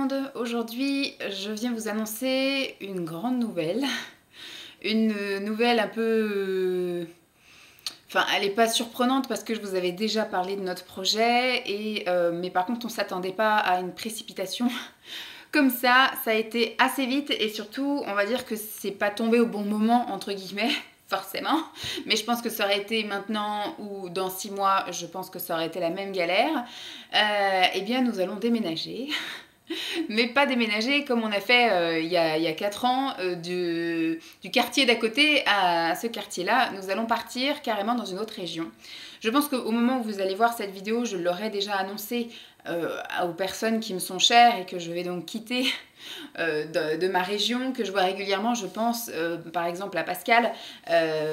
monde, aujourd'hui je viens vous annoncer une grande nouvelle, une nouvelle un peu... Enfin, elle n'est pas surprenante parce que je vous avais déjà parlé de notre projet, mais par contre on ne s'attendait pas à une précipitation comme ça a été assez vite et surtout on va dire que c'est pas tombé au bon moment entre guillemets. Forcément, mais je pense que ça aurait été maintenant ou dans 6 mois, je pense que ça aurait été la même galère. Eh bien, nous allons déménager. Mais pas déménager comme on a fait il y a 4 ans du quartier d'à côté à ce quartier-là. Nous allons partir carrément dans une autre région. Je pense qu'au moment où vous allez voir cette vidéo, je l'aurai déjà annoncé aux personnes qui me sont chères et que je vais donc quitter de ma région, que je vois régulièrement, je pense par exemple à Pascal.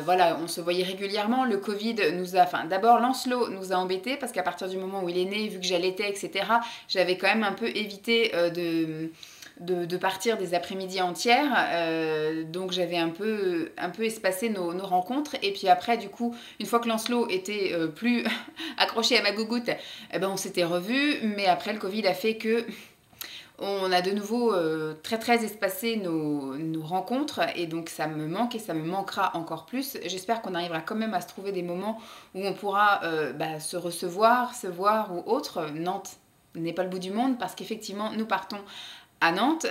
Voilà, on se voyait régulièrement. Le Covid nous a... Enfin, d'abord Lancelot nous a embêtés parce qu'à partir du moment où il est né, vu que j'allaitais, etc., j'avais quand même un peu évité de partir des après-midi entières, donc j'avais un peu espacé nos rencontres. Et puis après, du coup, une fois que Lancelot était plus accroché à ma gougoute, eh ben on s'était revus. Mais après, le Covid a fait que on a de nouveau très espacé nos rencontres, et donc ça me manque et ça me manquera encore plus. J'espère qu'on arrivera quand même à se trouver des moments où on pourra se recevoir, se voir ou autre. Nantes n'est pas le bout du monde parce qu'effectivement nous partons à Nantes.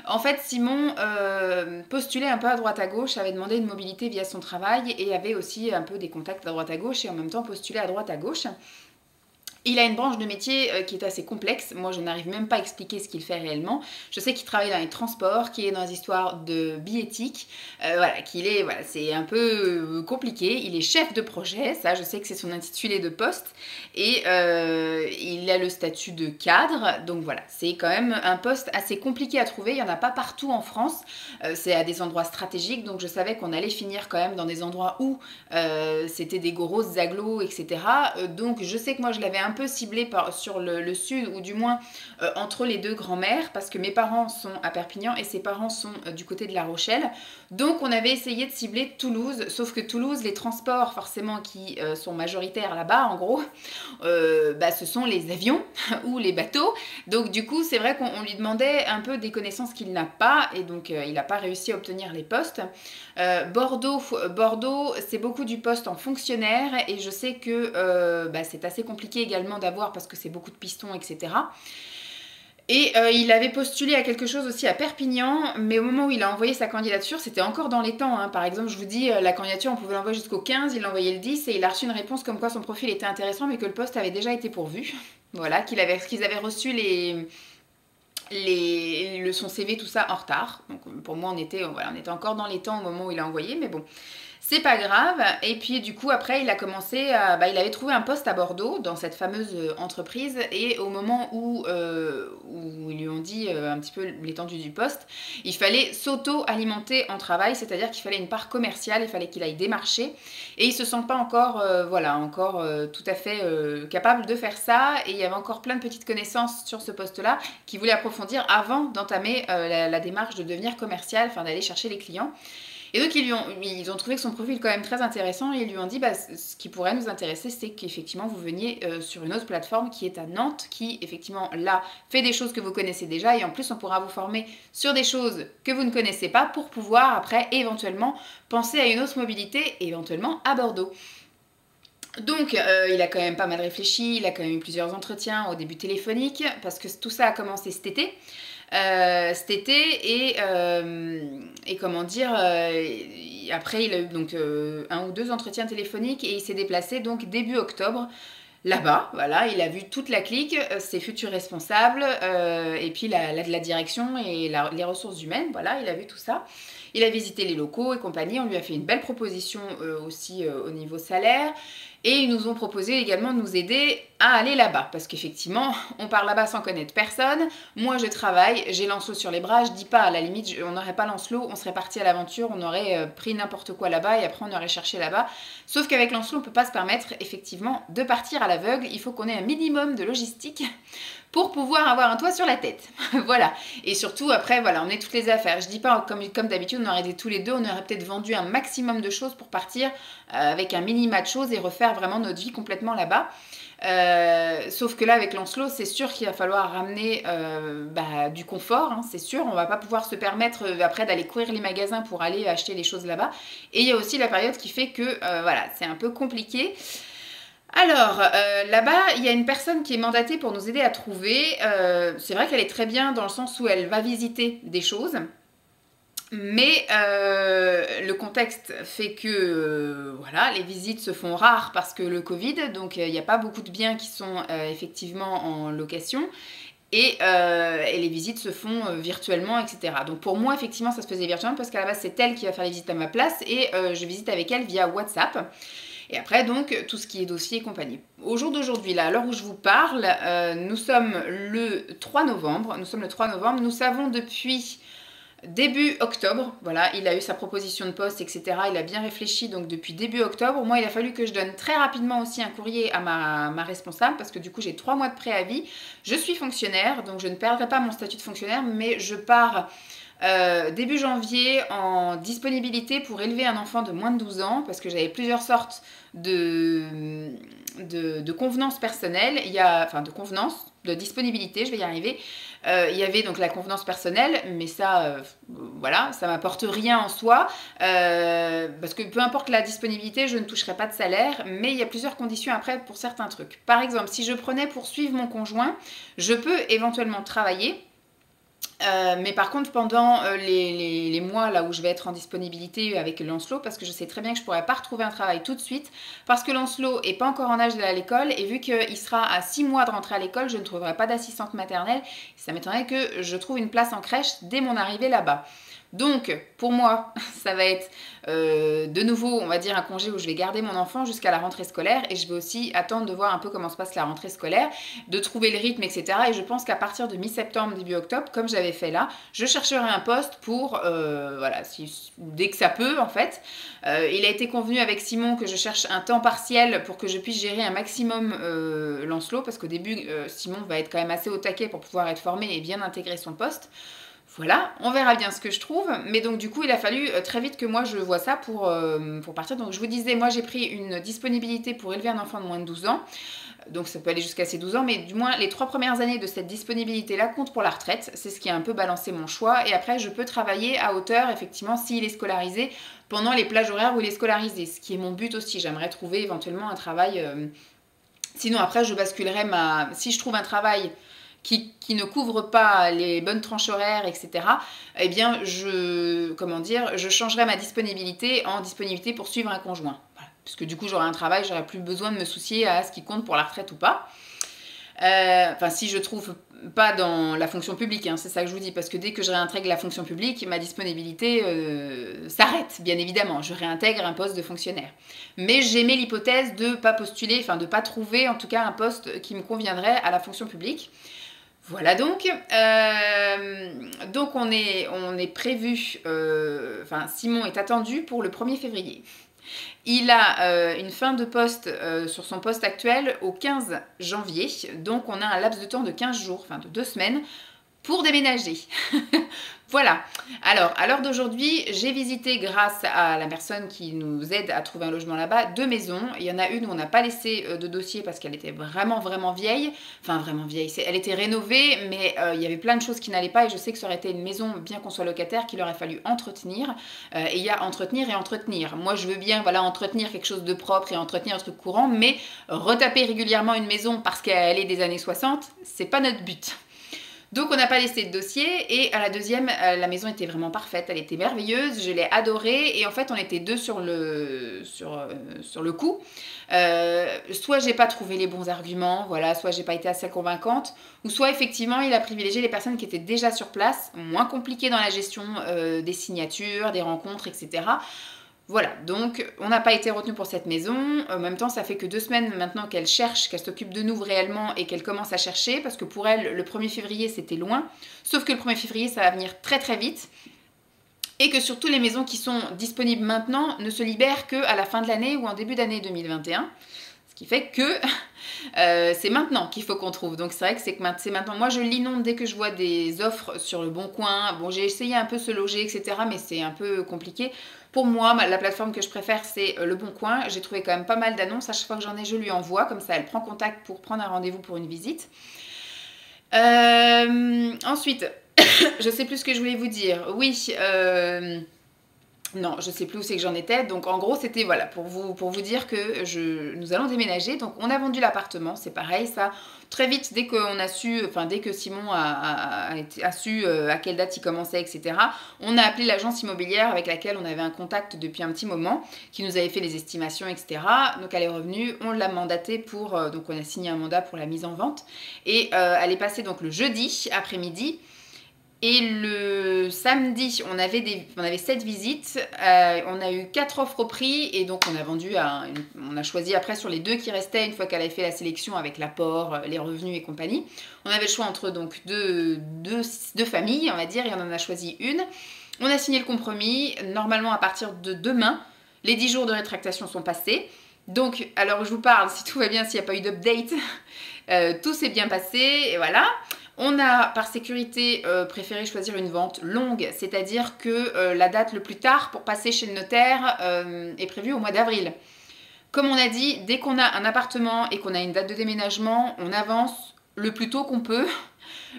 En fait, Simon postulait un peu à droite à gauche, avait demandé une mobilité via son travail et avait aussi un peu des contacts à droite à gauche et en même temps postulait à droite à gauche. Il a une branche de métier qui est assez complexe. Moi, je n'arrive même pas à expliquer ce qu'il fait réellement. Je sais qu'il travaille dans les transports, qu'il est dans les histoires de billettique. Voilà, c'est un peu compliqué. Il est chef de projet, ça, je sais que c'est son intitulé de poste. Et il a le statut de cadre. Donc voilà, c'est quand même un poste assez compliqué à trouver. Il n'y en a pas partout en France. C'est à des endroits stratégiques. Donc je savais qu'on allait finir quand même dans des endroits où c'était des grosses agglos, etc. Donc je sais que moi, je l'avais un peu ciblé sur le sud, ou du moins entre les deux grands-mères, parce que mes parents sont à Perpignan et ses parents sont du côté de La Rochelle. Donc on avait essayé de cibler Toulouse, sauf que Toulouse, les transports forcément qui sont majoritaires là-bas, en gros, ce sont les avions ou les bateaux. Donc du coup, c'est vrai qu'on lui demandait un peu des connaissances qu'il n'a pas, et donc il n'a pas réussi à obtenir les postes. Bordeaux, c'est beaucoup du poste en fonctionnaire, et je sais que c'est assez compliqué également d'avoir parce que c'est beaucoup de pistons, etc. Et il avait postulé à quelque chose aussi à Perpignan, mais au moment où il a envoyé sa candidature, c'était encore dans les temps. Hein. Par exemple, je vous dis, la candidature, on pouvait l'envoyer jusqu'au 15, il l'a envoyé le 10, et il a reçu une réponse comme quoi son profil était intéressant, mais que le poste avait déjà été pourvu. Voilà, qu'ils avaient reçu son CV, tout ça, en retard. Donc pour moi, on était encore dans les temps au moment où il a envoyé, mais bon... C'est pas grave. Et puis du coup après il a commencé il avait trouvé un poste à Bordeaux dans cette fameuse entreprise, et au moment où ils lui ont dit un petit peu l'étendue du poste, il fallait s'auto-alimenter en travail, c'est-à-dire qu'il fallait une part commerciale, il fallait qu'il aille démarcher, et il se sent pas encore tout à fait capable de faire ça, et il y avait encore plein de petites connaissances sur ce poste-là qu'il voulait approfondir avant d'entamer la démarche de devenir commercial, enfin d'aller chercher les clients. Et donc ils ont trouvé que son profil quand même très intéressant, et ils lui ont dit ce qui pourrait nous intéresser, c'est qu'effectivement vous veniez sur une autre plateforme qui est à Nantes, qui effectivement là fait des choses que vous connaissez déjà, et en plus on pourra vous former sur des choses que vous ne connaissez pas pour pouvoir après éventuellement penser à une autre mobilité, éventuellement à Bordeaux. Donc il a quand même pas mal réfléchi, il a quand même eu plusieurs entretiens au début téléphoniques, parce que tout ça a commencé cet été. Et comment dire, après il a eu donc 1 ou 2 entretiens téléphoniques, et il s'est déplacé donc début octobre là-bas. Voilà, il a vu toute la clique, ses futurs responsables, et puis la direction et les ressources humaines. Voilà, il a vu tout ça. Il a visité les locaux et compagnie. On lui a fait une belle proposition aussi au niveau salaire. Et ils nous ont proposé également de nous aider à aller là-bas. Parce qu'effectivement, on part là-bas sans connaître personne. Moi, je travaille, j'ai Lancelot sur les bras. Je dis pas, à la limite, on n'aurait pas Lancelot, on serait parti à l'aventure, on aurait pris n'importe quoi là-bas, et après on aurait cherché là-bas. Sauf qu'avec Lancelot, on ne peut pas se permettre effectivement de partir à l'aveugle. Il faut qu'on ait un minimum de logistique pour pouvoir avoir un toit sur la tête. Voilà. Et surtout, après, voilà, on est toutes les affaires. Je dis pas, comme d'habitude, on aurait été tous les deux, on aurait peut-être vendu un maximum de choses pour partir avec un minima de choses et refaire vraiment notre vie complètement là-bas. Sauf que là, avec Lancelot, c'est sûr qu'il va falloir ramener du confort, hein, c'est sûr. On va pas pouvoir se permettre après d'aller courir les magasins pour aller acheter les choses là-bas. Et il y a aussi la période qui fait que voilà, c'est un peu compliqué. Alors, là-bas, il y a une personne qui est mandatée pour nous aider à trouver. C'est vrai qu'elle est très bien dans le sens où elle va visiter des choses. Mais le contexte fait que voilà, les visites se font rares parce que le Covid, donc il n'y a pas beaucoup de biens qui sont effectivement en location et les visites se font virtuellement, etc. Donc pour moi, effectivement, ça se faisait virtuellement parce qu'à la base, c'est elle qui va faire les visites à ma place et je visite avec elle via WhatsApp. Et après, donc, tout ce qui est dossier et compagnie. Au jour d'aujourd'hui, là, à l'heure où je vous parle, nous sommes le 3 novembre. Nous savons depuis début octobre, voilà, il a eu sa proposition de poste, etc. Il a bien réfléchi, donc depuis début octobre. Moi, il a fallu que je donne très rapidement aussi un courrier à ma responsable, parce que du coup, j'ai 3 mois de préavis. Je suis fonctionnaire, donc je ne perdrai pas mon statut de fonctionnaire, mais je pars début janvier en disponibilité pour élever un enfant de moins de 12 ans, parce que j'avais plusieurs sortes de convenances personnelles, de convenances, de disponibilité, je vais y arriver. Il y avait donc la convenance personnelle, mais ça, voilà, ça m'apporte rien en soi, parce que peu importe la disponibilité, je ne toucherai pas de salaire, mais il y a plusieurs conditions après pour certains trucs. Par exemple, si je prenais pour suivre mon conjoint, je peux éventuellement travailler. Mais par contre, pendant les mois là où je vais être en disponibilité avec Lancelot, parce que je sais très bien que je ne pourrais pas retrouver un travail tout de suite, parce que Lancelot n'est pas encore en âge d'aller à l'école, et vu qu'il sera à 6 mois de rentrer à l'école, je ne trouverai pas d'assistante maternelle. Ça m'étonnerait que je trouve une place en crèche dès mon arrivée là-bas. Donc, pour moi, ça va être de nouveau, on va dire, un congé où je vais garder mon enfant jusqu'à la rentrée scolaire et je vais aussi attendre de voir un peu comment se passe la rentrée scolaire, de trouver le rythme, etc. Et je pense qu'à partir de mi-septembre, début octobre, comme j'avais fait là, je chercherai un poste pour, voilà, dès que ça peut, en fait. Il a été convenu avec Simon que je cherche un temps partiel pour que je puisse gérer un maximum Lancelot, parce qu'au début, Simon va être quand même assez au taquet pour pouvoir être formé et bien intégrer son poste. Voilà, on verra bien ce que je trouve. Mais donc du coup, il a fallu très vite que moi je vois ça pour partir. Donc je vous disais, moi j'ai pris une disponibilité pour élever un enfant de moins de 12 ans. Donc ça peut aller jusqu'à ses 12 ans, mais du moins les 3 premières années de cette disponibilité-là comptent pour la retraite. C'est ce qui a un peu balancé mon choix. Et après, je peux travailler à hauteur, effectivement, s'il est scolarisé, pendant les plages horaires où il est scolarisé. Ce qui est mon but aussi. J'aimerais trouver éventuellement un travail... Sinon après, je basculerai si je trouve un travail... Qui ne couvre pas les bonnes tranches horaires, etc., eh bien, je changerai ma disponibilité en disponibilité pour suivre un conjoint. Voilà. Puisque du coup, j'aurai un travail, j'aurai plus besoin de me soucier à ce qui compte pour la retraite ou pas. Enfin, si je trouve pas dans la fonction publique, hein, c'est ça que je vous dis, parce que dès que je réintègre la fonction publique, ma disponibilité s'arrête, bien évidemment. Je réintègre un poste de fonctionnaire. Mais j'émets l'hypothèse de ne pas postuler, enfin de ne pas trouver en tout cas un poste qui me conviendrait à la fonction publique. Voilà donc on est prévu, Simon est attendu pour le 1er février. Il a une fin de poste sur son poste actuel au 15 janvier, donc on a un laps de temps de 15 jours, enfin de 2 semaines, pour déménager. Voilà. Alors, à l'heure d'aujourd'hui, j'ai visité, grâce à la personne qui nous aide à trouver un logement là-bas, 2 maisons. Il y en a une où on n'a pas laissé de dossier parce qu'elle était vraiment, vraiment vieille. Enfin, vraiment vieille. Elle était rénovée, mais il y avait plein de choses qui n'allaient pas. Et je sais que ça aurait été une maison, bien qu'on soit locataire, qu'il aurait fallu entretenir. Et il y a entretenir et entretenir. Moi, je veux bien, voilà, entretenir quelque chose de propre et entretenir un truc courant, mais retaper régulièrement une maison parce qu'elle est des années 60, c'est pas notre but. Donc on n'a pas laissé de dossier, et à la deuxième, la maison était vraiment parfaite, elle était merveilleuse, je l'ai adorée, et en fait on était 2 sur le coup. Soit j'ai pas trouvé les bons arguments, voilà, soit j'ai pas été assez convaincante, ou soit effectivement il a privilégié les personnes qui étaient déjà sur place, moins compliquées dans la gestion des signatures, des rencontres, etc. Voilà, donc on n'a pas été retenu pour cette maison. En même temps, ça fait que 2 semaines maintenant qu'elle cherche, qu'elle s'occupe de nous réellement et qu'elle commence à chercher, parce que pour elle, le 1er février, c'était loin. Sauf que le 1er février, ça va venir très très vite. Et que surtout les maisons qui sont disponibles maintenant ne se libèrent qu'à la fin de l'année ou en début d'année 2021. Ce qui fait que c'est maintenant qu'il faut qu'on trouve. Donc c'est vrai que c'est maintenant. Moi je l'inonde dès que je vois des offres sur le Bon Coin. Bon, j'ai essayé un peu Se Loger, etc. mais c'est un peu compliqué. Pour moi, la plateforme que je préfère, c'est le Bon Coin. J'ai trouvé quand même pas mal d'annonces. À chaque fois que j'en ai, je lui envoie. Comme ça, elle prend contact pour prendre un rendez-vous pour une visite. Ensuite, je sais plus ce que je voulais vous dire. Oui, non, je sais plus où c'est que j'en étais. Donc en gros, c'était voilà pour vous dire que nous allons déménager. Donc on a vendu l'appartement, c'est pareil ça. Très vite, dès qu'on a su, enfin dès que Simon a su à quelle date il commençait, etc. On a appelé l'agence immobilière avec laquelle on avait un contact depuis un petit moment, qui nous avait fait les estimations, etc. Donc elle est revenue, on l'a mandatée pour, donc on a signé un mandat pour la mise en vente. Et elle est passée donc le jeudi après-midi. Et le samedi, on avait 7 visites, on a eu 4 offres au prix et donc on a vendu, on a choisi après sur les 2 qui restaient, une fois qu'elle avait fait la sélection avec l'apport, les revenus et compagnie. On avait le choix entre donc deux familles, on va dire, et on en a choisi une. On a signé le compromis, normalement à partir de demain, les 10 jours de rétractation sont passés. Donc, alors je vous parle, si tout va bien, s'il n'y a pas eu d'update, tout s'est bien passé, et voilà. On a, par sécurité, préféré choisir une vente longue, c'est-à-dire que la date le plus tard pour passer chez le notaire est prévue au mois d'avril. Comme on a dit, dès qu'on a un appartement et qu'on a une date de déménagement, on avance le plus tôt qu'on peut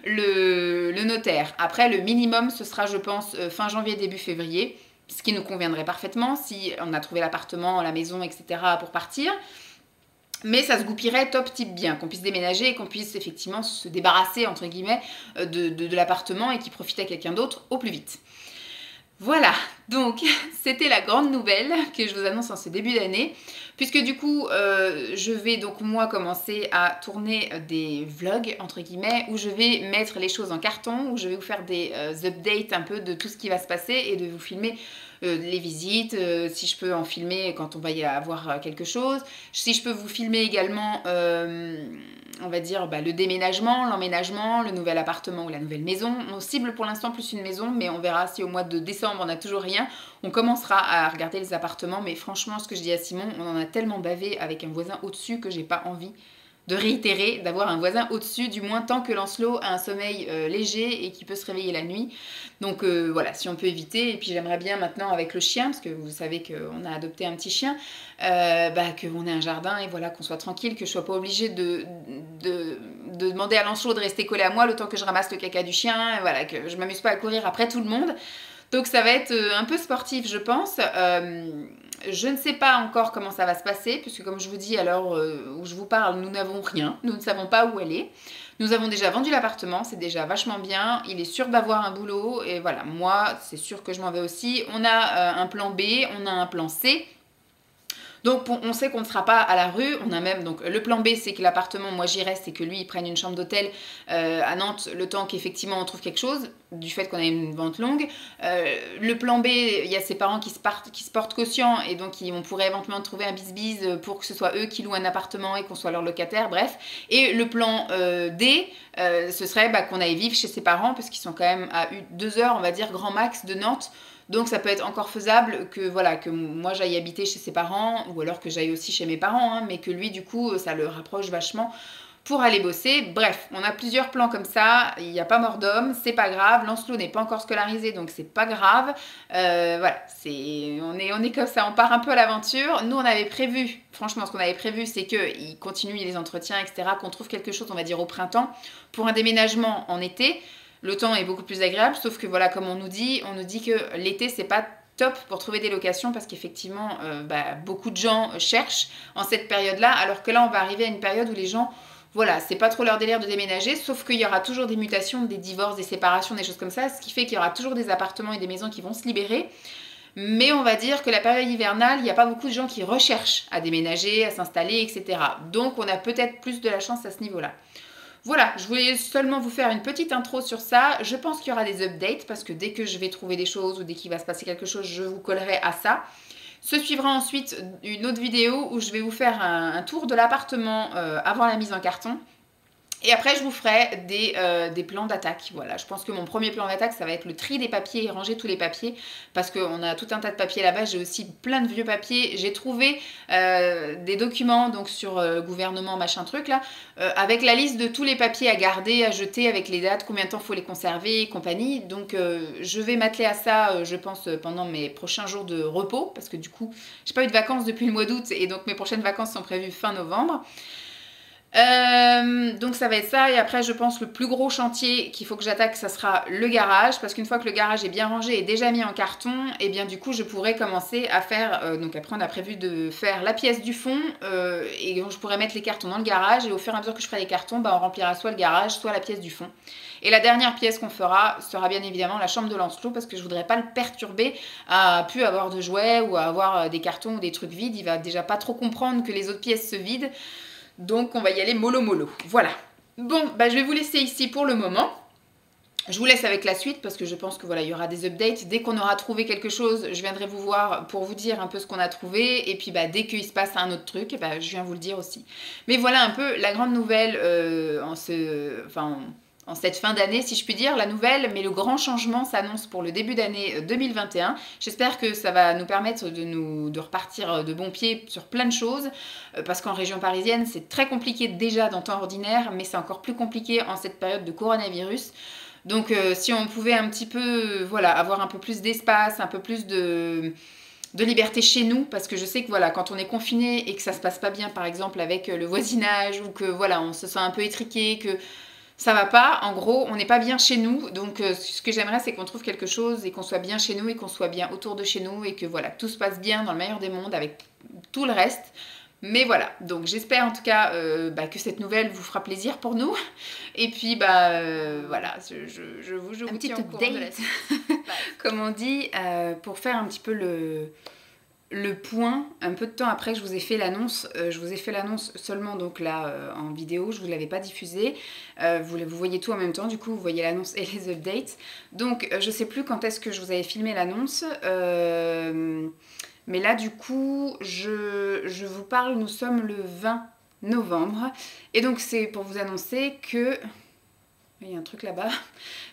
le notaire. Après, le minimum, ce sera, je pense, fin janvier, début février, ce qui nous conviendrait parfaitement si on a trouvé l'appartement, la maison, etc. pour partir. Mais ça se goupillerait top type bien, qu'on puisse déménager et qu'on puisse effectivement se débarrasser, entre guillemets, de l'appartement et qu'il profite à quelqu'un d'autre au plus vite. Voilà, donc c'était la grande nouvelle que je vous annonce en ce début d'année, puisque du coup, je vais donc moi commencer à tourner des vlogs, entre guillemets, où je vais mettre les choses en carton, où je vais vous faire des updates un peu de tout ce qui va se passer et de vous filmer les visites, si je peux en filmer quand on va y avoir quelque chose, si je peux vous filmer également, on va dire, le déménagement, l'emménagement, le nouvel appartement ou la nouvelle maison. On cible pour l'instant plus une maison, mais on verra si au mois de décembre on n'a toujours rien. On commencera à regarder les appartements, mais franchement, ce que je dis à Simon, on en a tellement bavé avec un voisin au-dessus que j'ai pas envie de réitérer, d'avoir un voisin au-dessus, du moins tant que Lancelot a un sommeil léger et qui peut se réveiller la nuit. Donc voilà, si on peut éviter. Et puis j'aimerais bien maintenant avec le chien, parce que vous savez qu'on a adopté un petit chien, qu'on ait un jardin et voilà, qu'on soit tranquille, que je sois pas obligée de demander à Lancelot de rester collé à moi le temps que je ramasse le caca du chien, et voilà, que je m'amuse pas à courir après tout le monde. Donc ça va être un peu sportif, je pense. Je ne sais pas encore comment ça va se passer, puisque comme je vous dis à l'heure où je vous parle, nous n'avons rien, nous ne savons pas où elle est. Nous avons déjà vendu l'appartement, c'est déjà vachement bien, il est sûr d'avoir un boulot, et voilà, moi, c'est sûr que je m'en vais aussi. On a un plan B, on a un plan C. Donc on sait qu'on ne sera pas à la rue, on a même donc le plan B, c'est que l'appartement, moi j'y reste et que lui il prenne une chambre d'hôtel à Nantes le temps qu'effectivement on trouve quelque chose, du fait qu'on a une vente longue. Le plan B, il y a ses parents qui se portent quotient et donc on pourrait éventuellement trouver un bis-bis pour que ce soit eux qui louent un appartement et qu'on soit leur locataire, bref. Et le plan D, ce serait qu'on aille vivre chez ses parents parce qu'ils sont quand même à 2 heures, on va dire, grand max de Nantes. Donc ça peut être encore faisable que, voilà, que moi j'aille habiter chez ses parents ou alors que j'aille aussi chez mes parents, hein, mais que lui du coup ça le rapproche vachement pour aller bosser. Bref, on a plusieurs plans comme ça, il n'y a pas mort d'homme, c'est pas grave, Lancelot n'est pas encore scolarisé donc c'est pas grave. Voilà, on est comme ça, on part un peu à l'aventure. Nous on avait prévu, franchement ce qu'on avait prévu c'est qu'il continue les entretiens, etc., qu'on trouve quelque chose on va dire au printemps pour un déménagement en été. Le temps est beaucoup plus agréable, sauf que voilà, comme on nous dit que l'été, c'est pas top pour trouver des locations parce qu'effectivement, beaucoup de gens cherchent en cette période-là, alors que là, on va arriver à une période où les gens, voilà, c'est pas trop leur délire de déménager, sauf qu'il y aura toujours des mutations, des divorces, des séparations, des choses comme ça, ce qui fait qu'il y aura toujours des appartements et des maisons qui vont se libérer. Mais on va dire que la période hivernale, il n'y a pas beaucoup de gens qui recherchent à déménager, à s'installer, etc. Donc, on a peut-être plus de la chance à ce niveau-là. Voilà, je voulais seulement vous faire une petite intro sur ça. Je pense qu'il y aura des updates parce que dès que je vais trouver des choses ou dès qu'il va se passer quelque chose, je vous collerai à ça. Se suivra ensuite une autre vidéo où je vais vous faire un tour de l'appartement avant la mise en carton. Et après, je vous ferai des plans d'attaque. Voilà, je pense que mon premier plan d'attaque, ça va être le tri des papiers et ranger tous les papiers. Parce qu'on a tout un tas de papiers là-bas. J'ai aussi plein de vieux papiers. J'ai trouvé des documents donc sur gouvernement, machin truc là, avec la liste de tous les papiers à garder, à jeter, avec les dates, combien de temps il faut les conserver et compagnie. Donc je vais m'atteler à ça, je pense, pendant mes prochains jours de repos. Parce que du coup, j'ai pas eu de vacances depuis le mois d'août. Et donc mes prochaines vacances sont prévues fin novembre. Donc ça va être ça, et après je pense le plus gros chantier qu'il faut que j'attaque, ça sera le garage, parce qu'une fois que le garage est bien rangé et déjà mis en carton, et bien du coup je pourrais commencer à faire, donc après on a prévu de faire la pièce du fond, et donc je pourrais mettre les cartons dans le garage, et au fur et à mesure que je ferai les cartons, bah, on remplira soit le garage, soit la pièce du fond. Et la dernière pièce qu'on fera sera bien évidemment la chambre de Lancelot, parce que je voudrais pas le perturber à plus avoir de jouets ou à avoir des cartons ou des trucs vides. Il va déjà pas trop comprendre que les autres pièces se vident. Donc on va y aller mollo mollo. Voilà. Bon, bah, je vais vous laisser ici pour le moment. Je vous laisse avec la suite parce que je pense que voilà, il y aura des updates. Dès qu'on aura trouvé quelque chose, je viendrai vous voir pour vous dire un peu ce qu'on a trouvé. Et puis bah, dès qu'il se passe un autre truc, bah, je viens vous le dire aussi. Mais voilà un peu la grande nouvelle en cette fin d'année, si je puis dire, la nouvelle, mais le grand changement s'annonce pour le début d'année 2021. J'espère que ça va nous permettre de repartir de bon pied sur plein de choses, parce qu'en région parisienne, c'est très compliqué déjà dans temps ordinaire, mais c'est encore plus compliqué en cette période de coronavirus. Donc si on pouvait un petit peu, voilà, avoir un peu plus d'espace, un peu plus de liberté chez nous, parce que je sais que voilà, quand on est confiné et que ça se passe pas bien, par exemple avec le voisinage, ou que voilà, on se sent un peu étriqué, que ça va pas, en gros, on n'est pas bien chez nous. Donc ce que j'aimerais, c'est qu'on trouve quelque chose et qu'on soit bien chez nous et qu'on soit bien autour de chez nous et que voilà, tout se passe bien dans le meilleur des mondes avec tout le reste. Mais voilà, donc j'espère en tout cas que cette nouvelle vous fera plaisir pour nous. Et puis voilà, je vous tiens au courant de la suite. Comme on dit, pour faire un petit peu le point, un peu de temps après que je vous ai fait l'annonce, je vous ai fait l'annonce seulement donc là en vidéo, je ne vous l'avais pas diffusée, vous voyez tout en même temps, du coup vous voyez l'annonce et les updates. Donc je sais plus quand est-ce que je vous avais filmé l'annonce, mais là du coup je vous parle, nous sommes le 20 novembre, et donc c'est pour vous annoncer que... Il y a un truc là-bas.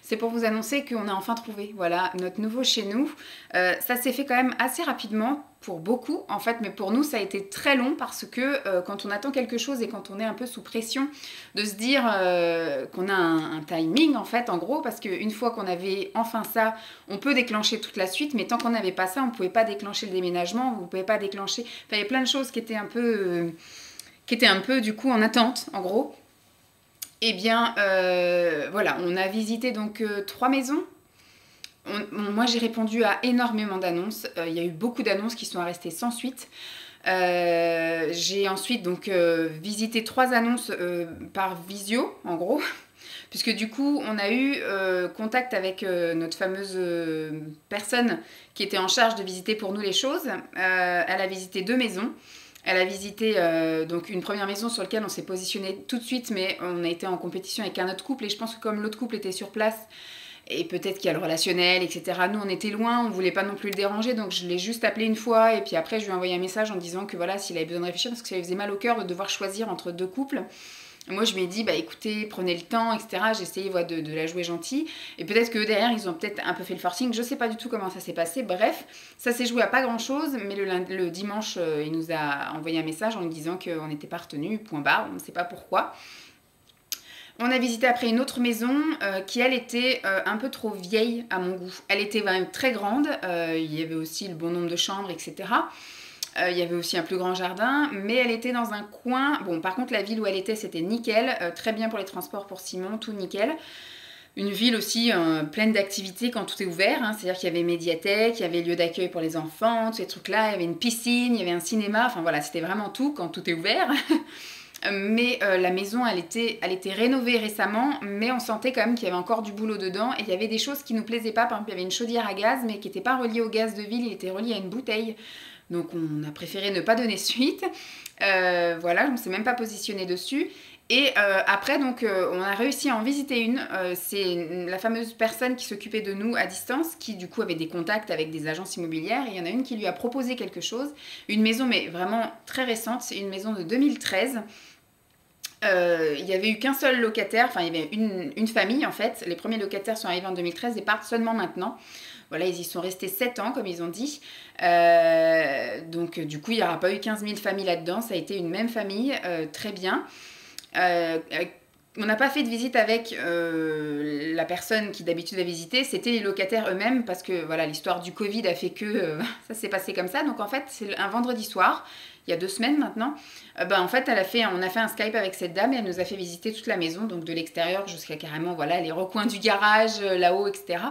C'est pour vous annoncer qu'on a enfin trouvé, voilà, notre nouveau chez nous. Ça s'est fait quand même assez rapidement pour beaucoup, en fait, mais pour nous, ça a été très long parce que quand on attend quelque chose et quand on est un peu sous pression de se dire qu'on a un timing, en fait, en gros, parce qu'une fois qu'on avait enfin ça, on peut déclencher toute la suite, mais tant qu'on n'avait pas ça, on ne pouvait pas déclencher le déménagement, vous ne pouvez pas déclencher... Enfin, il y a plein de choses qui étaient un peu du coup en attente, en gros. Eh bien, voilà, on a visité donc 3 maisons. Moi, j'ai répondu à énormément d'annonces. Il y a eu beaucoup d'annonces qui sont restées sans suite. J'ai ensuite donc visité 3 annonces par visio, en gros. Puisque du coup, on a eu contact avec notre fameuse personne qui était en charge de visiter pour nous les choses. Elle a visité 2 maisons. Elle a visité donc une première maison sur laquelle on s'est positionné tout de suite, mais on a été en compétition avec un autre couple, et je pense que comme l'autre couple était sur place, et peut-être qu'il y a le relationnel, etc. Nous, on était loin, on voulait pas non plus le déranger, donc je l'ai juste appelé une fois, et puis après, je lui ai envoyé un message en disant que voilà, s'il avait besoin de réfléchir, parce que ça lui faisait mal au cœur de devoir choisir entre 2 couples. Moi, je lui ai dit, bah écoutez, prenez le temps, etc. J'ai essayé de la jouer gentille. Et peut-être que derrière, ils ont peut-être un peu fait le forcing. Je sais pas du tout comment ça s'est passé. Bref, ça s'est joué à pas grand-chose. Mais le dimanche, il nous a envoyé un message en nous disant qu'on n'était pas retenu, point barre, on ne sait pas pourquoi. On a visité après une autre maison qui, elle, était un peu trop vieille à mon goût. Elle était quand même très grande. Il y avait aussi le bon nombre de chambres, etc. Il y avait aussi un plus grand jardin, mais elle était dans un coin... Bon, par contre, la ville où elle était, c'était nickel. Très bien pour les transports pour Simon, tout nickel. Une ville aussi pleine d'activités quand tout est ouvert. Hein. C'est-à-dire qu'il y avait médiathèque, il y avait lieu d'accueil pour les enfants, tous ces trucs-là. Il y avait une piscine, il y avait un cinéma. Enfin voilà, c'était vraiment tout quand tout est ouvert. Mais la maison, elle était rénovée récemment, mais on sentait quand même qu'il y avait encore du boulot dedans. Et il y avait des choses qui nous plaisaient pas. Par exemple, il y avait une chaudière à gaz, mais qui n'était pas reliée au gaz de ville, il était relié à une bouteille. Donc on a préféré ne pas donner suite. Voilà, on ne s'est même pas positionné dessus. Et après, donc, on a réussi à en visiter une. C'est la fameuse personne qui s'occupait de nous à distance, qui du coup avait des contacts avec des agences immobilières. Et il y en a une qui lui a proposé quelque chose. Une maison, mais vraiment très récente. C'est une maison de 2013. Il y avait eu qu'un seul locataire, enfin il y avait une famille en fait. Les premiers locataires sont arrivés en 2013 et partent seulement maintenant. Voilà, ils y sont restés 7 ans, comme ils ont dit. Donc, du coup, il n'y aura pas eu 15 000 familles là-dedans. Ça a été une même famille, très bien. Euh, on n'a pas fait de visite avec la personne qui d'habitude a visité, c'était les locataires eux-mêmes parce que voilà, l'histoire du Covid a fait que ça s'est passé comme ça. Donc en fait, c'est un vendredi soir, il y a 2 semaines maintenant. En fait, on a fait un Skype avec cette dame et elle nous a fait visiter toute la maison, donc de l'extérieur jusqu'à carrément voilà, les recoins du garage, là-haut, etc.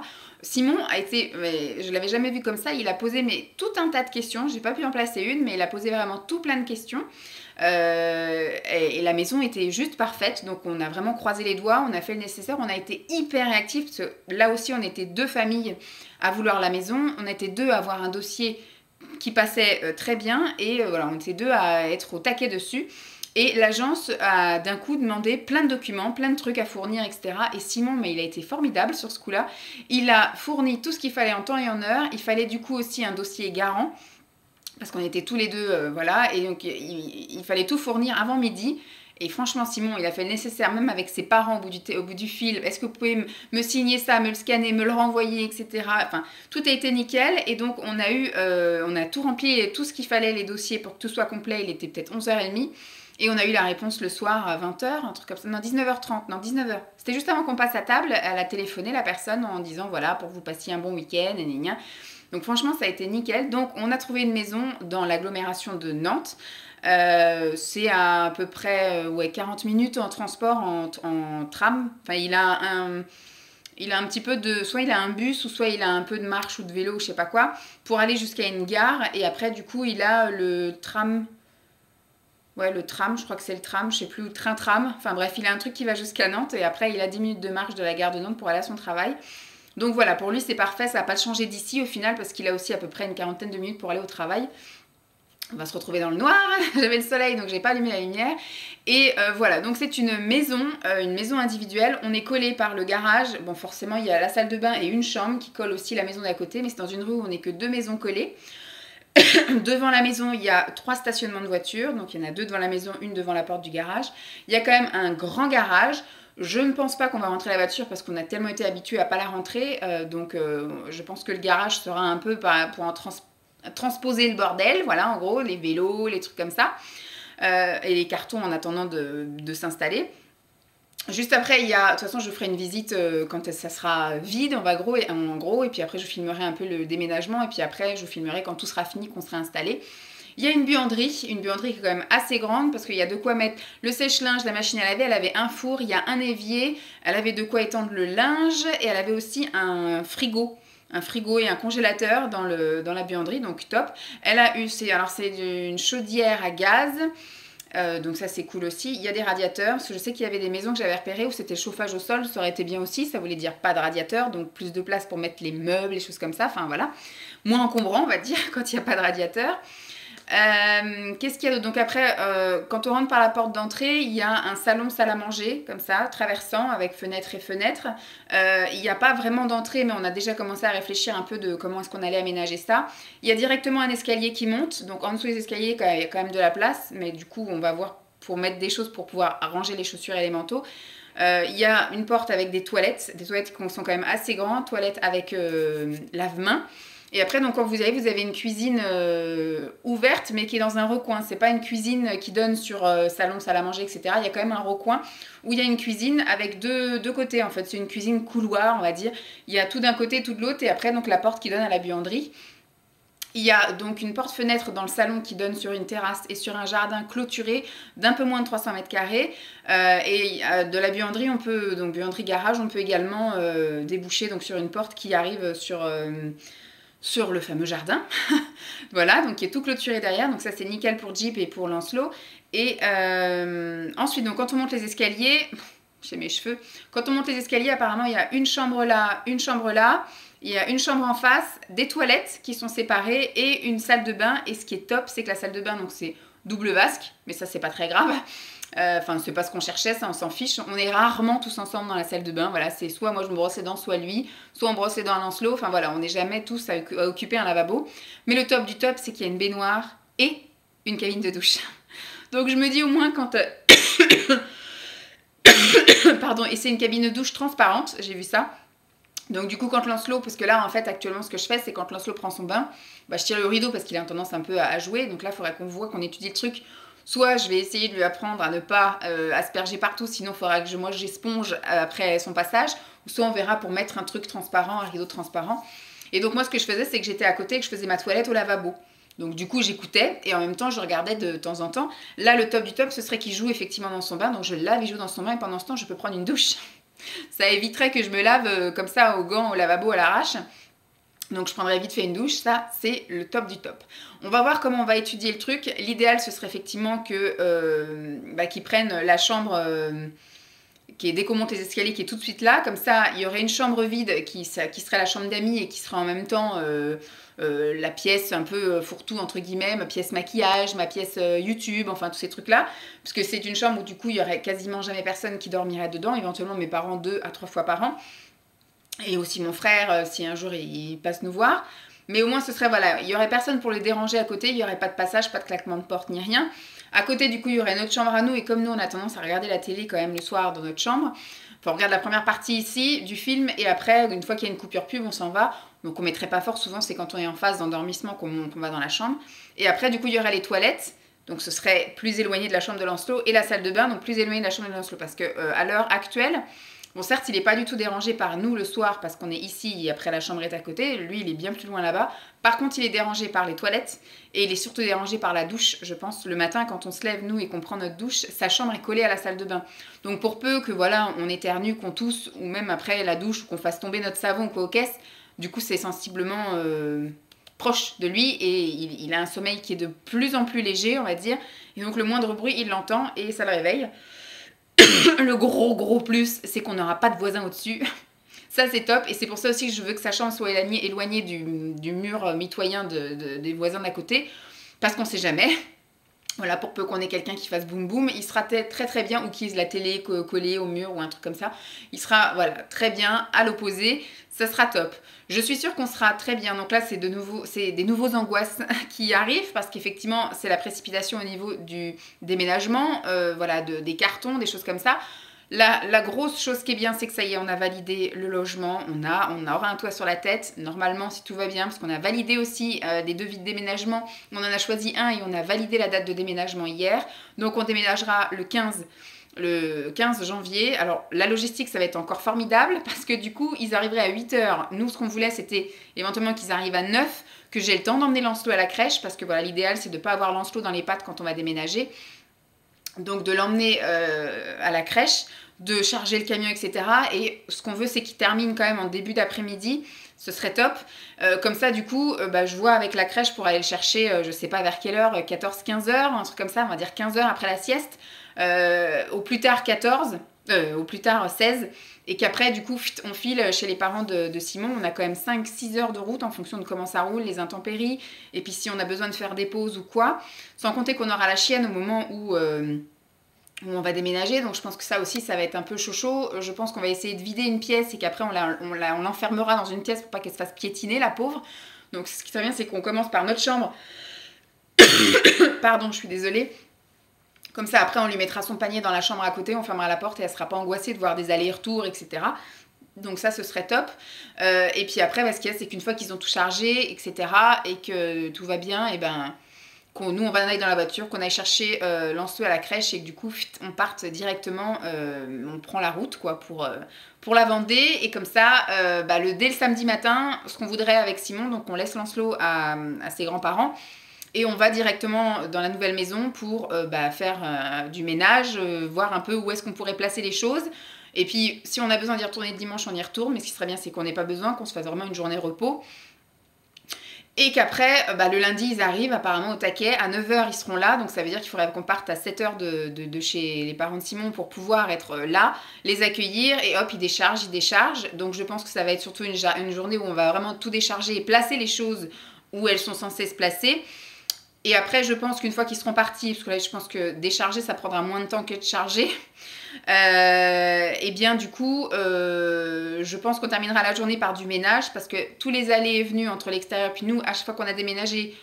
Simon a été, je l'avais jamais vu comme ça, il a posé tout un tas de questions, j'ai pas pu en placer une, mais il a posé vraiment tout plein de questions. Et la maison était juste parfaite, donc on a vraiment croisé les doigts, on a fait le nécessaire, on a été hyper réactifs, parce que là aussi on était 2 familles à vouloir la maison, on était 2 à avoir un dossier qui passait très bien, et voilà, on était 2 à être au taquet dessus. Et l'agence a d'un coup demandé plein de documents, plein de trucs à fournir, etc. Et Simon, mais il a été formidable sur ce coup-là. Il a fourni tout ce qu'il fallait en temps et en heure. Il fallait du coup aussi un dossier garant, parce qu'on était tous les deux, voilà. Et donc, il fallait tout fournir avant midi. Et franchement, Simon, il a fait le nécessaire, même avec ses parents au bout du fil. Est-ce que vous pouvez me signer ça, me le scanner, me le renvoyer, etc. Enfin, tout a été nickel. Et donc, on a tout rempli, tout ce qu'il fallait, les dossiers, pour que tout soit complet. Il était peut-être 11h30. Et on a eu la réponse le soir à 20h, un truc comme ça. Non, 19h30, non, 19h. C'était juste avant qu'on passe à table. Elle a téléphoné, la personne, en disant, voilà, pour que vous passiez un bon week-end, et gna. Donc franchement, ça a été nickel. Donc on a trouvé une maison dans l'agglomération de Nantes. C'est à peu près 40 minutes en transport, en tram. Enfin, il a un petit peu de... Soit il a un bus, ou soit il a un peu de marche ou de vélo, je sais pas quoi, pour aller jusqu'à une gare. Et après, du coup, il a le tram... Ouais, le tram, je crois que c'est le tram, je sais plus, train-tram. Enfin bref, il a un truc qui va jusqu'à Nantes. Et après, il a 10 minutes de marche de la gare de Nantes pour aller à son travail. Donc voilà, pour lui c'est parfait, ça va pas changer d'ici au final parce qu'il a aussi à peu près une quarantaine de minutes pour aller au travail. On va se retrouver dans le noir, j'avais le soleil donc j'ai pas allumé la lumière. Et voilà, donc c'est une maison individuelle, on est collé par le garage. Bon forcément il y a la salle de bain et une chambre qui colle aussi la maison d'à côté, mais c'est dans une rue où on n'est que 2 maisons collées. Devant la maison, il y a 3 stationnements de voitures, donc il y en a 2 devant la maison, une devant la porte du garage. Il y a quand même un grand garage. Je ne pense pas qu'on va rentrer la voiture parce qu'on a tellement été habitué à pas la rentrer, donc je pense que le garage sera un peu pour transposer le bordel, voilà en gros, les vélos, les trucs comme ça, et les cartons en attendant de s'installer. Juste après, de toute façon, je ferai une visite quand ça sera vide, en gros, et puis après, je filmerai un peu le déménagement, et puis après, je filmerai quand tout sera fini, qu'on sera installé. Il y a une buanderie qui est quand même assez grande parce qu'il y a de quoi mettre le sèche-linge, la machine à laver, elle avait un four, il y a un évier, elle avait de quoi étendre le linge et elle avait aussi un frigo et un congélateur dans la buanderie, donc top. Elle a eu, c'est une chaudière à gaz. Donc ça c'est cool aussi. Il y a des radiateurs, parce que je sais qu'il y avait des maisons que j'avais repérées où c'était chauffage au sol, ça aurait été bien aussi, ça voulait dire pas de radiateur, donc plus de place pour mettre les meubles, les choses comme ça, enfin voilà. Moins encombrant on va dire quand il n'y a pas de radiateur. Qu'est-ce qu'il y a d'autre? Donc après, quand on rentre par la porte d'entrée, il y a un salon salle à manger, comme ça, traversant, avec fenêtre et fenêtre. Il n'y a pas vraiment d'entrée, mais on a déjà commencé à réfléchir un peu de comment est-ce qu'on allait aménager ça. Il y a directement un escalier qui monte, donc en dessous des escaliers, il y a quand même de la place, mais du coup, on va voir pour mettre des choses pour pouvoir ranger les chaussures et les manteaux. Il y a une porte avec des toilettes qui sont quand même assez grandes, toilettes avec lave-mains. Et après, donc, quand vous avez une cuisine ouverte, mais qui est dans un recoin. C'est pas une cuisine qui donne sur salon, salle à manger, etc. Il y a quand même un recoin où il y a une cuisine avec deux côtés, en fait. C'est une cuisine couloir, on va dire. Il y a tout d'un côté, tout de l'autre, et après, donc, la porte qui donne à la buanderie. Il y a donc une porte-fenêtre dans le salon qui donne sur une terrasse et sur un jardin clôturé d'un peu moins de 300 mètres carrés. Et de la buanderie, donc buanderie garage, on peut également déboucher donc, sur une porte qui arrive sur le fameux jardin, voilà, donc qui est tout clôturé derrière, donc ça c'est nickel pour Jeep et pour Lancelot. Et ensuite, donc quand on monte les escaliers, j'ai mes cheveux, quand on monte les escaliers, apparemment il y a une chambre là, il y a une chambre en face, des toilettes qui sont séparées et une salle de bain. Et ce qui est top, c'est que la salle de bain, donc c'est double vasque, mais ça c'est pas très grave. Enfin, c'est pas ce qu'on cherchait, ça on s'en fiche. On est rarement tous ensemble dans la salle de bain. Voilà, c'est soit moi je me brosse les dents, soit lui, soit on brosse les dents à Lancelot. Enfin voilà, on n'est jamais tous à occuper un lavabo. Mais le top du top, c'est qu'il y a une baignoire et une cabine de douche. Donc je me dis au moins quand Pardon, et c'est une cabine de douche transparente, j'ai vu ça. Donc du coup quand Lancelot, parce que là en fait actuellement ce que je fais c'est quand Lancelot prend son bain, bah, je tire le rideau parce qu'il a tendance un peu à jouer, donc là il faudrait qu'on voit, qu'on étudie le truc. Soit je vais essayer de lui apprendre à ne pas asperger partout, sinon il faudra que moi j'esponge après son passage, ou soit on verra pour mettre un truc transparent, un rideau transparent. Et donc moi ce que je faisais c'est que j'étais à côté et que je faisais ma toilette au lavabo. Donc du coup j'écoutais et en même temps je regardais de temps en temps. Là le top du top ce serait qu'il joue effectivement dans son bain, donc je le lave, il joue dans son bain et pendant ce temps je peux prendre une douche. Ça éviterait que je me lave comme ça au gant, au lavabo, à l'arrache. Donc je prendrais vite fait une douche, ça c'est le top du top. On va voir comment on va étudier le truc. L'idéal ce serait effectivement qu'ils prennent la chambre qui est dès qu'on monte les escaliers, qui est tout de suite là. Comme ça il y aurait une chambre vide qui serait la chambre d'amis et qui serait en même temps la pièce un peu fourre-tout entre guillemets, ma pièce maquillage, ma pièce YouTube, enfin tous ces trucs là, parce que c'est une chambre où du coup il y aurait quasiment jamais personne qui dormirait dedans, éventuellement mes parents 2 à 3 fois par an, et aussi mon frère si un jour il passe nous voir, mais au moins ce serait voilà, il y aurait personne pour les déranger à côté, il y aurait pas de passage, pas de claquement de porte ni rien. À côté du coup il y aurait notre chambre à nous, et comme nous on a tendance à regarder la télé quand même le soir dans notre chambre, enfin, on regarde la première partie ici du film et après une fois qu'il y a une coupure pub on s'en va. Donc on mettrait pas fort, souvent c'est quand on est en phase d'endormissement qu'on va dans la chambre. Et après du coup il y aurait les toilettes, donc ce serait plus éloigné de la chambre de Lancelot, et la salle de bain, donc plus éloigné de la chambre de Lancelot. Parce que à l'heure actuelle, bon certes il n'est pas du tout dérangé par nous le soir parce qu'on est ici et après la chambre est à côté, lui il est bien plus loin là-bas. Par contre il est dérangé par les toilettes et il est surtout dérangé par la douche, je pense. Le matin quand on se lève nous et qu'on prend notre douche, sa chambre est collée à la salle de bain. Donc pour peu que voilà on éternue, qu'on tousse, ou même après la douche, ou qu'on fasse tomber notre savon ou quoi aux caisses, du coup c'est sensiblement proche de lui et il a un sommeil qui est de plus en plus léger on va dire, et donc le moindre bruit il l'entend et ça le réveille. Le gros plus c'est qu'on n'aura pas de voisins au-dessus. Ça c'est top, et c'est pour ça aussi que je veux que sa chambre soit éloignée du mur mitoyen des voisins d'à côté, parce qu'on sait jamais. Voilà, pour peu qu'on ait quelqu'un qui fasse boum boum, il sera très bien, ou qui ait la télé collée au mur ou un truc comme ça. Il sera voilà très bien à l'opposé, ça sera top. Je suis sûre qu'on sera très bien. Donc là, c'est des nouveaux angoisses qui arrivent parce qu'effectivement, c'est la précipitation au niveau du déménagement, voilà, des cartons, des choses comme ça. La grosse chose qui est bien, c'est que ça y est, on a validé le logement, on aura un toit sur la tête, normalement si tout va bien, parce qu'on a validé aussi des devis de déménagement, on en a choisi un et on a validé la date de déménagement hier, donc on déménagera le 15 janvier. Alors la logistique ça va être encore formidable parce que du coup ils arriveraient à 8h, nous ce qu'on voulait c'était éventuellement qu'ils arrivent à 9, que j'ai le temps d'emmener Lancelot à la crèche, parce que voilà l'idéal c'est de ne pas avoir Lancelot dans les pattes quand on va déménager. Donc de l'emmener à la crèche, de charger le camion, etc. Et ce qu'on veut, c'est qu'il termine quand même en début d'après-midi. Ce serait top. Comme ça, du coup, je vois avec la crèche pour aller le chercher, je sais pas vers quelle heure, 14-15 heures, un truc comme ça, on va dire 15 heures après la sieste. Au plus tard 14, au plus tard 16. Et qu'après, du coup, on file chez les parents de Simon. On a quand même 5-6 heures de route en fonction de comment ça roule, les intempéries. Et puis si on a besoin de faire des pauses ou quoi. Sans compter qu'on aura la chienne au moment où on va déménager. Donc je pense que ça aussi, ça va être un peu chaud. Je pense qu'on va essayer de vider une pièce et qu'après on l'enfermera dans une pièce pour pas qu'elle se fasse piétiner, la pauvre. Donc ce qui serait bien, c'est qu'on commence par notre chambre. Pardon, je suis désolée. Comme ça, après, on lui mettra son panier dans la chambre à côté, on fermera la porte et elle sera pas angoissée de voir des allers-retours, etc. Donc ça, ce serait top. Et puis après, ce qu'il y a, c'est qu'une fois qu'ils ont tout chargé, etc., et que tout va bien, et ben, nous, on va aller dans la voiture, qu'on aille chercher Lancelot à la crèche et que du coup, on parte directement, on prend la route, quoi, pour la Vendée. Et comme ça, dès le samedi matin, ce qu'on voudrait avec Simon, donc on laisse Lancelot à ses grands-parents, et on va directement dans la nouvelle maison pour faire du ménage, voir un peu où est-ce qu'on pourrait placer les choses. Et puis, si on a besoin d'y retourner le dimanche, on y retourne. Mais ce qui serait bien, c'est qu'on n'ait pas besoin, qu'on se fasse vraiment une journée repos. Et qu'après, le lundi, ils arrivent apparemment au taquet. À 9h, ils seront là. Donc, ça veut dire qu'il faudrait qu'on parte à 7h de chez les parents de Simon pour pouvoir être là, les accueillir. Et hop, ils déchargent. Donc, je pense que ça va être surtout une journée où on va vraiment tout décharger et placer les choses où elles sont censées se placer. Et après, je pense qu'une fois qu'ils seront partis, parce que là, je pense que décharger, ça prendra moins de temps que de charger, et bien, du coup, je pense qu'on terminera la journée par du ménage, parce que tous les allées et venues entre l'extérieur, puis nous, à chaque fois qu'on a déménagé,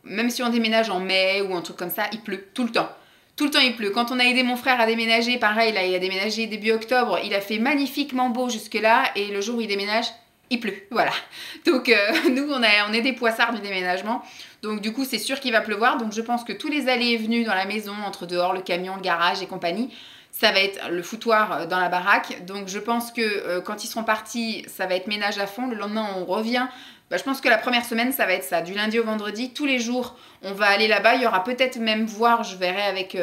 même si on déménage en mai ou un truc comme ça, il pleut tout le temps. Tout le temps il pleut. Quand on a aidé mon frère à déménager, pareil, là il a déménagé début octobre, il a fait magnifiquement beau jusque là et le jour où il déménage, il pleut, voilà. Donc nous on est des poissards du déménagement, donc du coup c'est sûr qu'il va pleuvoir, donc je pense que tous les allées et venues dans la maison, entre dehors, le camion, le garage et compagnie, ça va être le foutoir dans la baraque, donc je pense que quand ils seront partis, ça va être ménage à fond, le lendemain on revient. Bah, je pense que la première semaine, ça va être ça, du lundi au vendredi, tous les jours, on va aller là-bas. Il y aura peut-être même je verrai avec,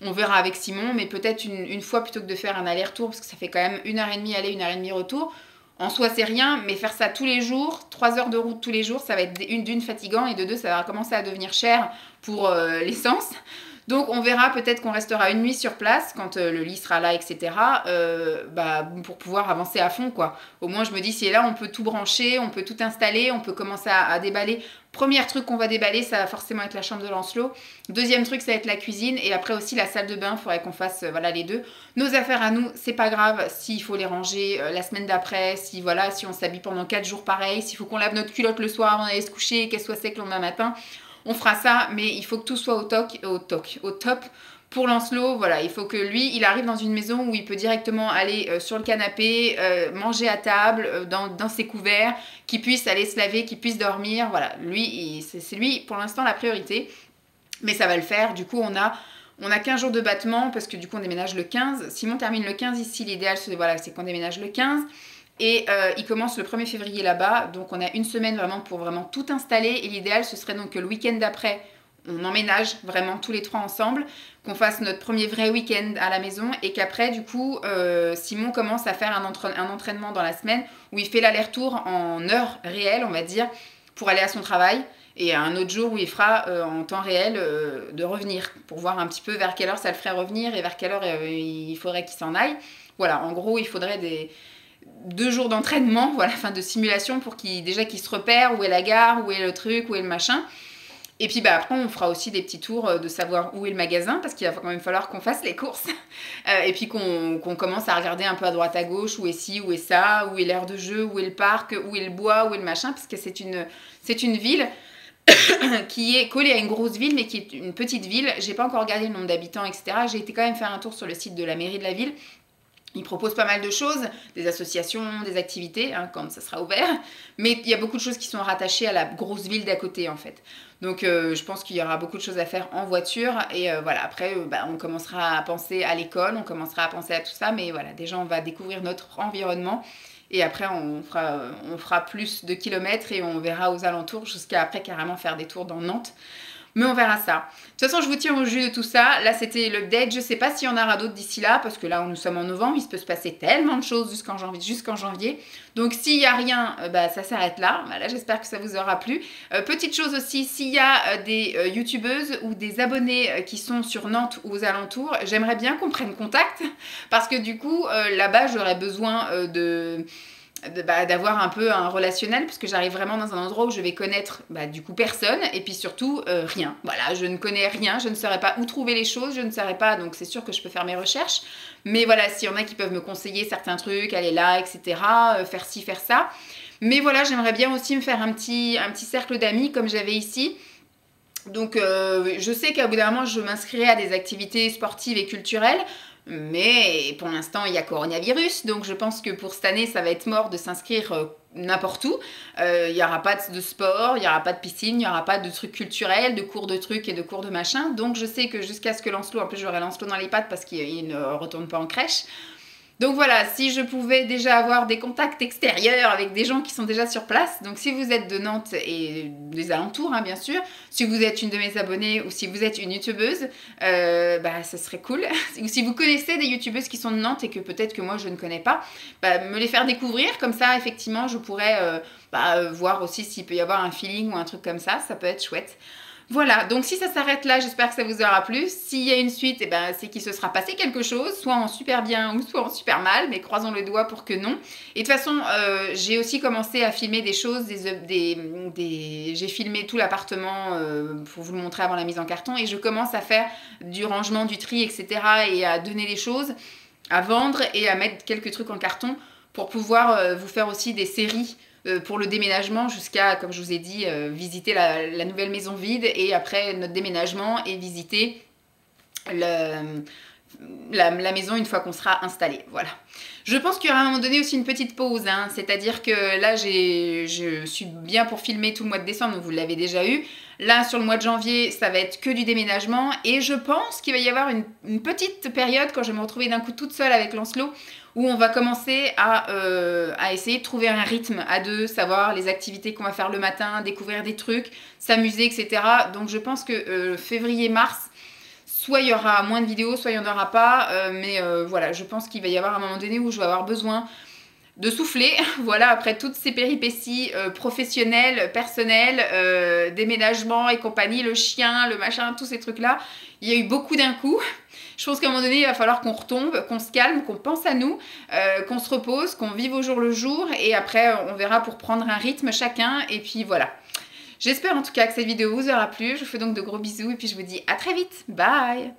on verra avec Simon, mais peut-être une fois plutôt que de faire un aller-retour, parce que ça fait quand même 1h30 aller, 1h30 retour. En soi, c'est rien, mais faire ça tous les jours, 3 heures de route tous les jours, ça va être d'une fatigant et de deux, ça va commencer à devenir cher pour l'essence. Donc on verra, peut-être qu'on restera une nuit sur place quand le lit sera là, etc. Pour pouvoir avancer à fond, quoi. Au moins je me dis, si là on peut tout brancher, on peut tout installer, on peut commencer à déballer. Premier truc qu'on va déballer, ça va forcément être la chambre de Lancelot. Deuxième truc, ça va être la cuisine. Et après aussi la salle de bain, il faudrait qu'on fasse voilà, les deux. Nos affaires à nous, c'est pas grave s'il faut les ranger la semaine d'après, si on s'habille pendant 4 jours pareil, s'il faut qu'on lave notre culotte le soir avant d'aller se coucher, qu'elle soit sec le lendemain matin. On fera ça, mais il faut que tout soit au top. Pour Lancelot, voilà, il faut que lui, il arrive dans une maison où il peut directement aller sur le canapé, manger à table, dans ses couverts, qu'il puisse aller se laver, qu'il puisse dormir. Voilà, lui, c'est lui pour l'instant la priorité. Mais ça va le faire. Du coup, on a 15 jours de battement parce que du coup, on déménage le 15. Simon termine le 15 ici. L'idéal, c'est qu'on déménage le 15. Et il commence le 1er février là-bas, donc on a une semaine vraiment pour vraiment tout installer. Et l'idéal, ce serait donc que le week-end d'après, on emménage vraiment tous les trois ensemble, qu'on fasse notre premier vrai week-end à la maison et qu'après, du coup, Simon commence à faire un entraînement dans la semaine où il fait l'aller-retour en heure réelle, on va dire, pour aller à son travail. Et un autre jour où il fera en temps réel de revenir, pour voir un petit peu vers quelle heure ça le ferait revenir et vers quelle heure il faudrait qu'il s'en aille. Voilà, en gros, il faudrait 2 jours d'entraînement, voilà, enfin de simulation pour qu'il se repère où est la gare, où est le truc, où est le machin. Et puis après on fera aussi des petits tours de savoir où est le magasin parce qu'il va quand même falloir qu'on fasse les courses et puis qu'on commence à regarder un peu à droite à gauche où est ci, où est ça, où est l'aire de jeu, où est le parc, où est le bois, où est le machin, parce que c'est une ville qui est collée à une grosse ville mais qui est une petite ville. J'ai pas encore regardé le nombre d'habitants, etc. J'ai été quand même faire un tour sur le site de la mairie de la ville. Ils proposent pas mal de choses, des associations, des activités, hein, quand ça sera ouvert. Mais il y a beaucoup de choses qui sont rattachées à la grosse ville d'à côté, en fait. Donc, je pense qu'il y aura beaucoup de choses à faire en voiture. Et voilà, après, on commencera à penser à l'école, on commencera à penser à tout ça. Mais voilà, déjà, on va découvrir notre environnement. Et après, on fera plus de kilomètres et on verra aux alentours jusqu'à après carrément faire des tours dans Nantes. Mais on verra ça. De toute façon, je vous tiens au jus de tout ça. Là, c'était l'update. Je sais pas s'il y en aura d'autres d'ici là, parce que là, nous sommes en novembre. Il se peut se passer tellement de choses jusqu'en janvier. Donc, s'il n'y a rien, ça s'arrête là. Voilà, j'espère que ça vous aura plu. Petite chose aussi, s'il y a des youtubeuses ou des abonnés qui sont sur Nantes ou aux alentours, j'aimerais bien qu'on prenne contact. Parce que du coup, là-bas, j'aurais besoin d'avoir un peu un relationnel parce que j'arrive vraiment dans un endroit où je vais connaître du coup personne et puis surtout rien. Voilà, je ne connais rien, je ne saurais pas où trouver les choses, je ne saurais pas, donc c'est sûr que je peux faire mes recherches. Mais voilà, s'il y en a qui peuvent me conseiller certains trucs, aller là, etc., faire ci, faire ça. Mais voilà, j'aimerais bien aussi me faire un petit cercle d'amis comme j'avais ici. Donc je sais qu'à bout d'un moment, je m'inscrirai à des activités sportives et culturelles. Mais pour l'instant, il y a coronavirus, donc je pense que pour cette année, ça va être mort de s'inscrire n'importe où. Il n'y aura pas de sport, il n'y aura pas de piscine, il n'y aura pas de trucs culturels, de cours de trucs et de cours de machin. Donc je sais que jusqu'à ce que Lancelot, en plus j'aurai Lancelot dans les pattes parce qu'il ne retourne pas en crèche. Donc voilà, si je pouvais déjà avoir des contacts extérieurs avec des gens qui sont déjà sur place, donc si vous êtes de Nantes et des alentours, hein, bien sûr, si vous êtes une de mes abonnées ou si vous êtes une youtubeuse, ça serait cool. Ou si vous connaissez des youtubeuses qui sont de Nantes et que peut-être que moi je ne connais pas, me les faire découvrir, comme ça effectivement je pourrais voir aussi s'il peut y avoir un feeling ou un truc comme ça peut être chouette. Voilà, donc si ça s'arrête là, j'espère que ça vous aura plu. S'il y a une suite, c'est qu'il se sera passé quelque chose, soit en super bien ou soit en super mal, mais croisons les doigts pour que non. Et de toute façon, j'ai aussi commencé à filmer des choses, j'ai filmé tout l'appartement pour vous le montrer avant la mise en carton, et je commence à faire du rangement, du tri, etc. et à donner des choses, à vendre et à mettre quelques trucs en carton pour pouvoir vous faire aussi des séries pour le déménagement jusqu'à, comme je vous ai dit, visiter la nouvelle maison vide et après notre déménagement et visiter le, la maison une fois qu'on sera installé. Voilà. Je pense qu'il y aura à un moment donné aussi une petite pause, hein, c'est-à-dire que là je suis bien pour filmer tout le mois de décembre, donc vous l'avez déjà eu. Là sur le mois de janvier ça va être que du déménagement et je pense qu'il va y avoir une petite période quand je vais me retrouver d'un coup toute seule avec Lancelot où on va commencer à essayer de trouver un rythme à deux, savoir les activités qu'on va faire le matin, découvrir des trucs, s'amuser, etc. Donc je pense que février-mars, soit il y aura moins de vidéos, soit il n'y en aura pas. Mais voilà, je pense qu'il va y avoir un moment donné où je vais avoir besoin de souffler. Voilà, après toutes ces péripéties professionnelles, personnelles, déménagement et compagnie, le chien, le machin, tous ces trucs-là. Il y a eu beaucoup d'un coup. Je pense qu'à un moment donné, il va falloir qu'on retombe, qu'on se calme, qu'on pense à nous, qu'on se repose, qu'on vive au jour le jour. Et après, on verra pour prendre un rythme chacun. Et puis voilà. J'espère en tout cas que cette vidéo vous aura plu. Je vous fais donc de gros bisous et puis je vous dis à très vite. Bye!